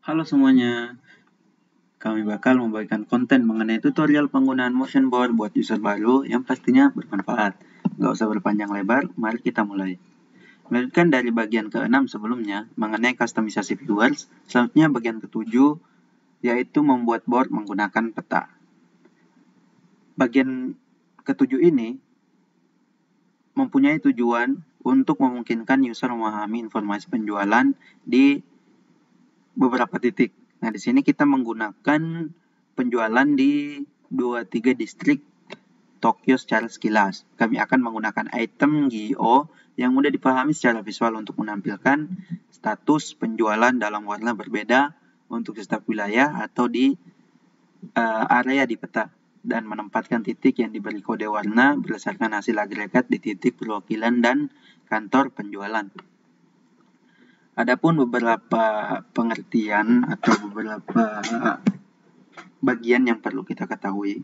Halo semuanya, kami bakal membagikan konten mengenai tutorial penggunaan motion board buat user baru yang pastinya bermanfaat. Gak usah berpanjang lebar, mari kita mulai. Melanjutkan dari bagian ke-6 sebelumnya mengenai customisasi viewers, selanjutnya bagian ke-7 yaitu membuat board menggunakan peta. Bagian ke-7 ini mempunyai tujuan untuk memungkinkan user memahami informasi penjualan di beberapa titik. Nah, di sini kita menggunakan penjualan di 23 distrik Tokyo secara sekilas. Kami akan menggunakan item GIO yang mudah dipahami secara visual untuk menampilkan status penjualan dalam warna berbeda untuk setiap wilayah atau di area di peta dan menempatkan titik yang diberi kode warna berdasarkan hasil agregat di titik perwakilan dan kantor penjualan. Adapun beberapa pengertian atau beberapa bagian yang perlu kita ketahui.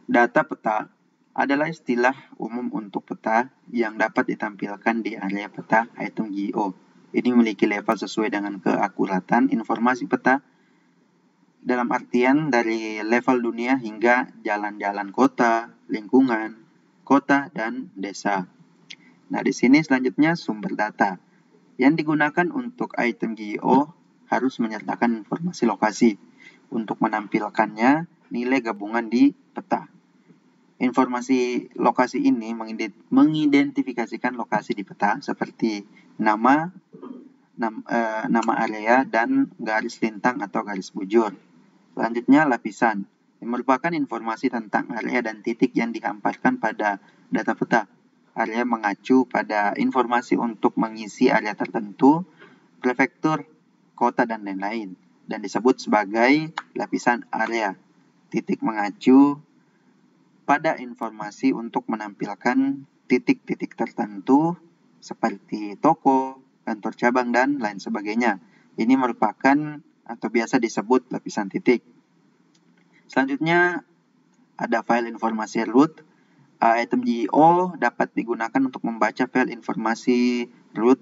Data peta adalah istilah umum untuk peta yang dapat ditampilkan di area peta item GIO. Ini memiliki level sesuai dengan keakuratan informasi peta dalam artian dari level dunia hingga jalan-jalan kota, lingkungan, kota, dan desa. Nah, di sini selanjutnya sumber data. Yang digunakan untuk item GIO harus menyertakan informasi lokasi. Untuk menampilkannya, nilai gabungan di peta. Informasi lokasi ini mengidentifikasikan lokasi di peta seperti nama area, dan garis lintang atau garis bujur. Selanjutnya lapisan, yang merupakan informasi tentang area dan titik yang dihamparkan pada data peta. Area mengacu pada informasi untuk mengisi area tertentu, prefektur, kota, dan lain-lain, dan disebut sebagai lapisan area. Titik mengacu pada informasi untuk menampilkan titik-titik tertentu seperti toko, kantor cabang, dan lain sebagainya. Ini merupakan atau biasa disebut lapisan titik. Selanjutnya ada file informasi root. Item GIO dapat digunakan untuk membaca file informasi root,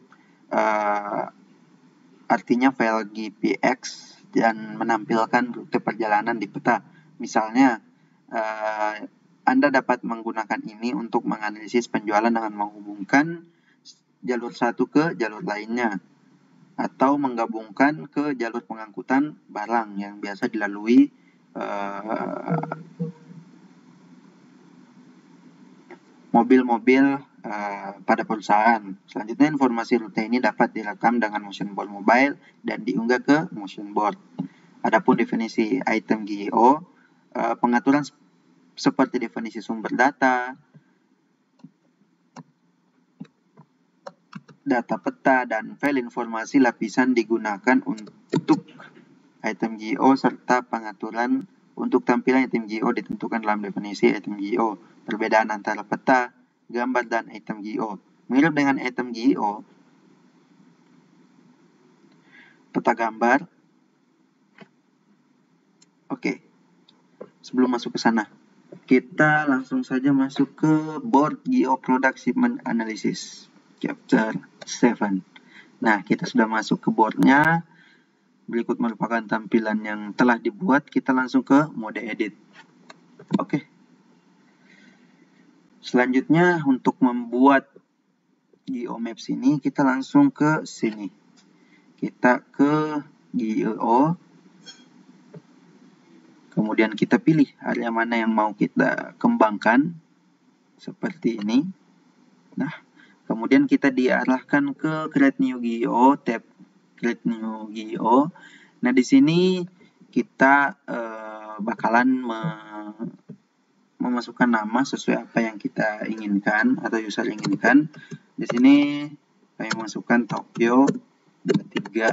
artinya file GPX, dan menampilkan rute perjalanan di peta. Misalnya, Anda dapat menggunakan ini untuk menganalisis penjualan dengan menghubungkan jalur satu ke jalur lainnya, atau menggabungkan ke jalur pengangkutan barang yang biasa dilalui mobil-mobil pada perusahaan. Selanjutnya, informasi rute ini dapat direkam dengan motion board mobile dan diunggah ke motion board. Adapun definisi item GIO, pengaturan seperti definisi sumber data, data peta, dan file informasi lapisan digunakan untuk item GIO, serta pengaturan untuk tampilan item GIO ditentukan dalam definisi item GIO. Perbedaan antara peta, gambar, dan item GIO. Mirip dengan item GIO, peta gambar. Oke, sebelum masuk ke sana, kita langsung saja masuk ke board GIO Product Shipment Analysis Chapter 7. Nah, kita sudah masuk ke boardnya. Berikut merupakan tampilan yang telah dibuat. Kita langsung ke mode edit. Oke. Selanjutnya, untuk membuat GIO Maps ini, kita langsung ke sini. Kita ke GIO. Kemudian kita pilih area mana yang mau kita kembangkan. Seperti ini. Nah, kemudian kita diarahkan ke Create New GIO, tab Create New GIO. Nah, di sini kita bakalan memasukkan nama sesuai apa yang kita inginkan atau user inginkan. Di sini kami masukkan Tokyo 23.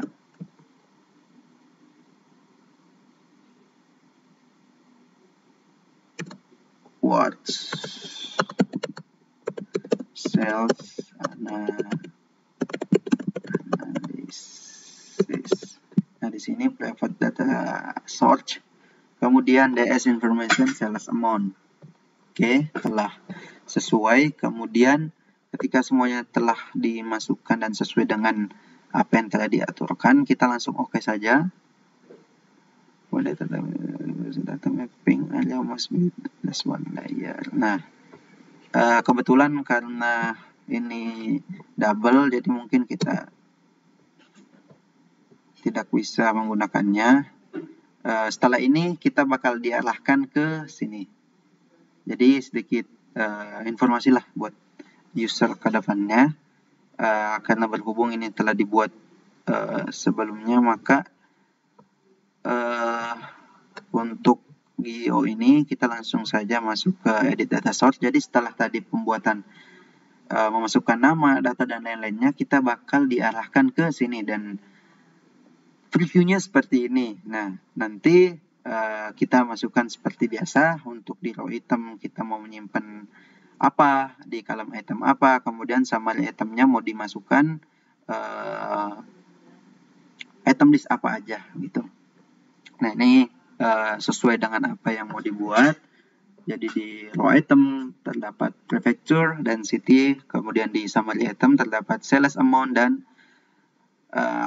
Words sales analysis. Nah, di sini private data search, kemudian DS information sales amount. Oke, telah sesuai. Kemudian ketika semuanya telah dimasukkan dan sesuai dengan apa yang telah diaturkan, kita langsung oke saja. data mapping area must be plus one layer. Nah, kebetulan karena ini double, jadi mungkin kita tidak bisa menggunakannya. Setelah ini kita bakal diarahkan ke sini. Jadi sedikit informasi lah buat user ke depannya. Karena berhubung ini telah dibuat sebelumnya, maka untuk GIO ini kita langsung saja masuk ke edit data source. Jadi setelah tadi pembuatan memasukkan nama, data, dan lain-lainnya, kita bakal diarahkan ke sini dan previewnya seperti ini. Nah, nanti kita masukkan seperti biasa. Untuk di row item kita mau menyimpan apa, di column item apa, kemudian summary itemnya mau dimasukkan item list apa aja gitu. Nah, ini sesuai dengan apa yang mau dibuat. Jadi di row item terdapat prefecture dan city, kemudian di summary item terdapat sales amount dan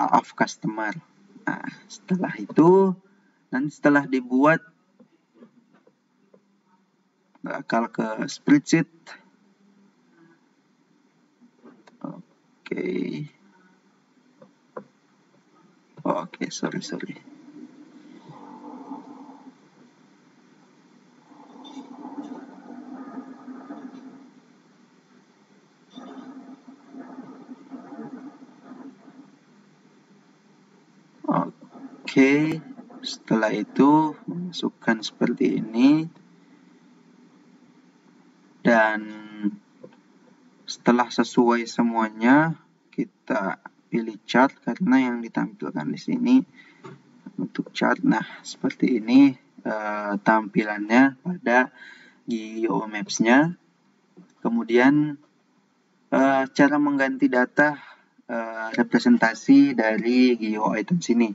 of customer. Nah, setelah itu, nanti setelah dibuat, bakal ke spreadsheet. Oke, sorry. Oke, setelah itu masukkan seperti ini. Dan setelah sesuai semuanya, kita pilih chart karena yang ditampilkan di sini untuk chart. Nah, seperti ini tampilannya pada GIO Maps-nya. Kemudian cara mengganti data representasi dari GIO item sini.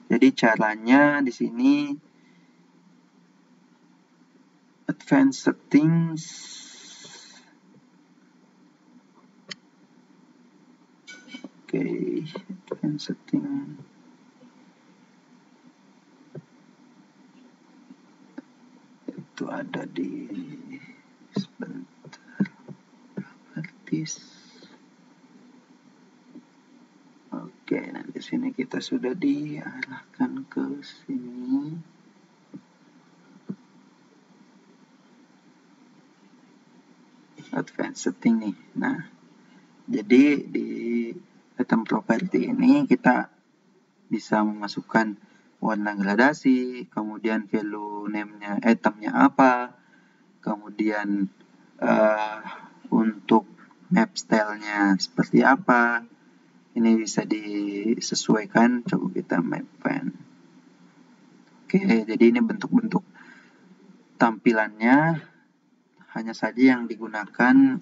Jadi caranya di sini advanced settings. Advanced setting. Itu ada di sebentar. Properties. Oke, nah di sini kita sudah diarahkan ke sini. Advanced setting nih. Nah, jadi di item property ini kita bisa memasukkan warna gradasi, kemudian value name-nya, itemnya apa, kemudian untuk map style-nya seperti apa. Ini bisa disesuaikan. Coba kita map pen. Oke, jadi ini bentuk-bentuk tampilannya. Hanya saja yang digunakan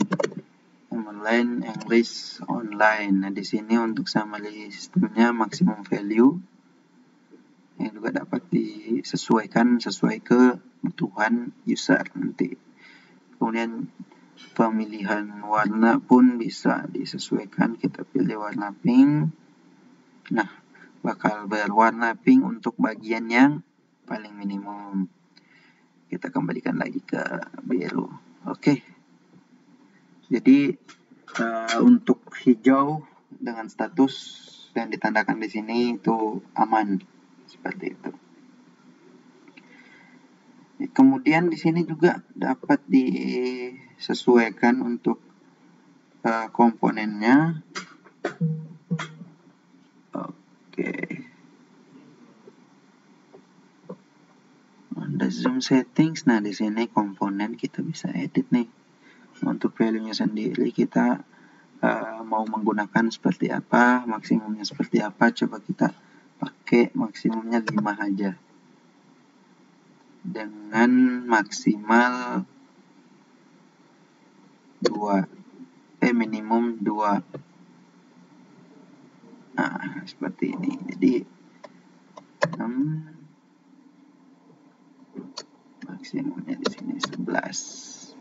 online, English, online. Nah, di sini untuk summary sistemnya maximum value yang juga dapat disesuaikan sesuai kebutuhan user nanti. Kemudian pemilihan warna pun bisa disesuaikan. Kita pilih warna pink. Nah, bakal berwarna pink untuk bagian yang paling minimum. Kita kembalikan lagi ke biru. Oke. Jadi untuk hijau dengan status yang ditandakan di sini itu aman, seperti itu. Kemudian di sini juga dapat disesuaikan untuk komponennya. Oke. Ada zoom settings. Nah, di sini komponen kita bisa edit nih. Untuk value-nya sendiri kita mau menggunakan seperti apa, maksimumnya seperti apa. Coba kita pakai maksimumnya 5 aja. Dengan maksimal 2. Minimum 2. Nah, seperti ini. Jadi maksimumnya di sini 11.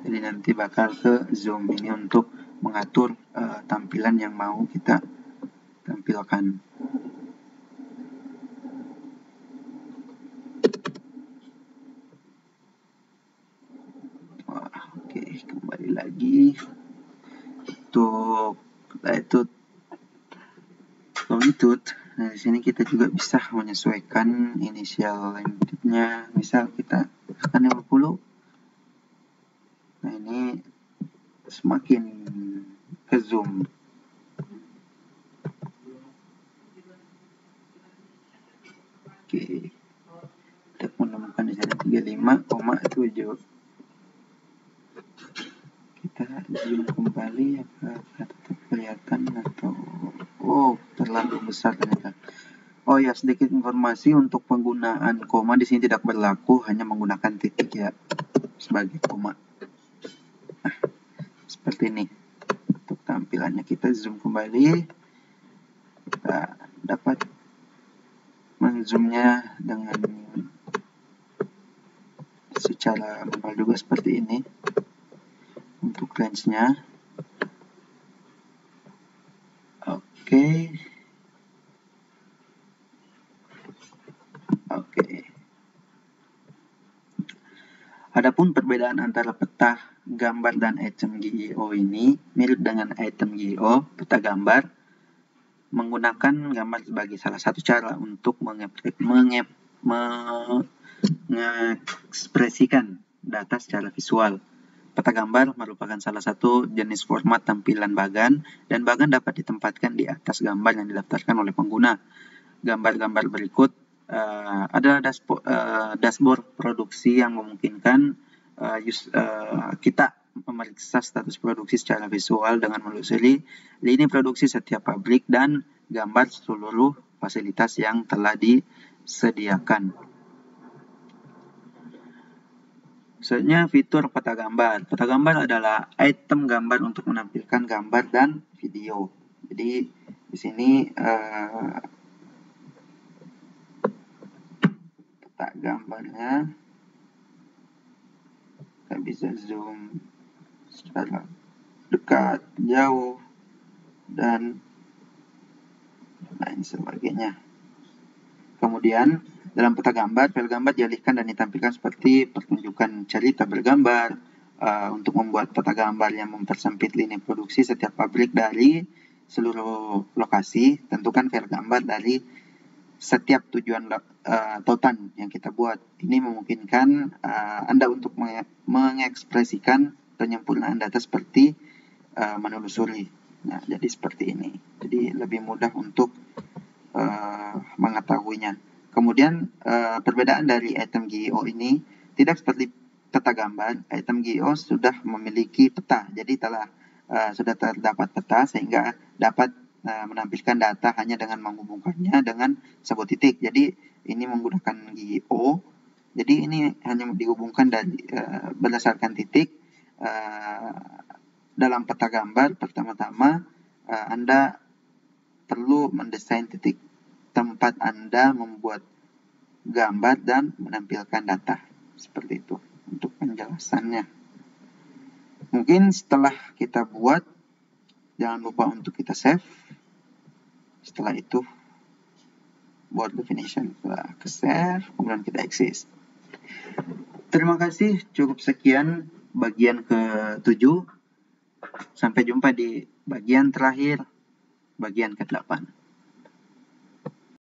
Jadi nanti bakal ke zoom ini untuk mengatur tampilan yang mau kita tampilkan. latitude, longitude. Nah, di sini kita juga bisa menyesuaikan inisial limitnya. Misal kita tekan 50. Nah, ini semakin ke zoom. Oke. Kita menemukan di sana 35,7. Kita zoom kembali, apakah tetap kelihatan atau terlalu besar ternyata. Oh ya, sedikit informasi untuk penggunaan koma di sini tidak berlaku, hanya menggunakan titik ya sebagai koma. Nah, seperti ini untuk tampilannya. Kita zoom kembali, kita dapat menzoomnya dengan secara manual juga seperti ini untuk range-nya. Oke. Adapun perbedaan antara peta gambar dan item GEO ini mirip dengan item GEO, peta gambar menggunakan gambar sebagai salah satu cara untuk mengekspresikan data secara visual. Peta gambar merupakan salah satu jenis format tampilan bagan, dan bagan dapat ditempatkan di atas gambar yang didaftarkan oleh pengguna. Gambar-gambar berikut adalah dashboard produksi yang memungkinkan kita memeriksa status produksi secara visual dengan menelusuri lini produksi setiap pabrik dan gambar seluruh fasilitas yang telah disediakan. Selanjutnya, fitur peta gambar. Peta gambar adalah item gambar untuk menampilkan gambar dan video. Jadi di sini peta gambarnya kita bisa zoom secara dekat, jauh, dan lain sebagainya. Kemudian dalam peta gambar, file gambar dialihkan dan ditampilkan seperti pertunjukan cerita bergambar. Untuk membuat peta gambar yang mempersempit lini produksi setiap pabrik dari seluruh lokasi, tentukan file gambar dari setiap tujuan tautan yang kita buat. Ini memungkinkan Anda untuk mengekspresikan penyempurnaan data seperti menelusuri. Nah, jadi seperti ini. Jadi lebih mudah untuk mengetahuinya. Kemudian perbedaan dari item GEO ini tidak seperti peta gambar. Item GEO sudah memiliki peta, jadi sudah terdapat peta sehingga dapat menampilkan data hanya dengan menghubungkannya dengan sebuah titik. Jadi ini menggunakan GEO. Jadi ini hanya dihubungkan dari berdasarkan titik. Dalam peta gambar, pertama-tama Anda perlu mendesain titik tempat Anda membuat gambar dan menampilkan data. Seperti itu untuk penjelasannya. Mungkin setelah kita buat, jangan lupa untuk kita save. Setelah itu buat definition, kita ke save, kemudian kita exist. Terima kasih, cukup sekian bagian ke-7. Sampai jumpa di bagian terakhir, bagian ke-8.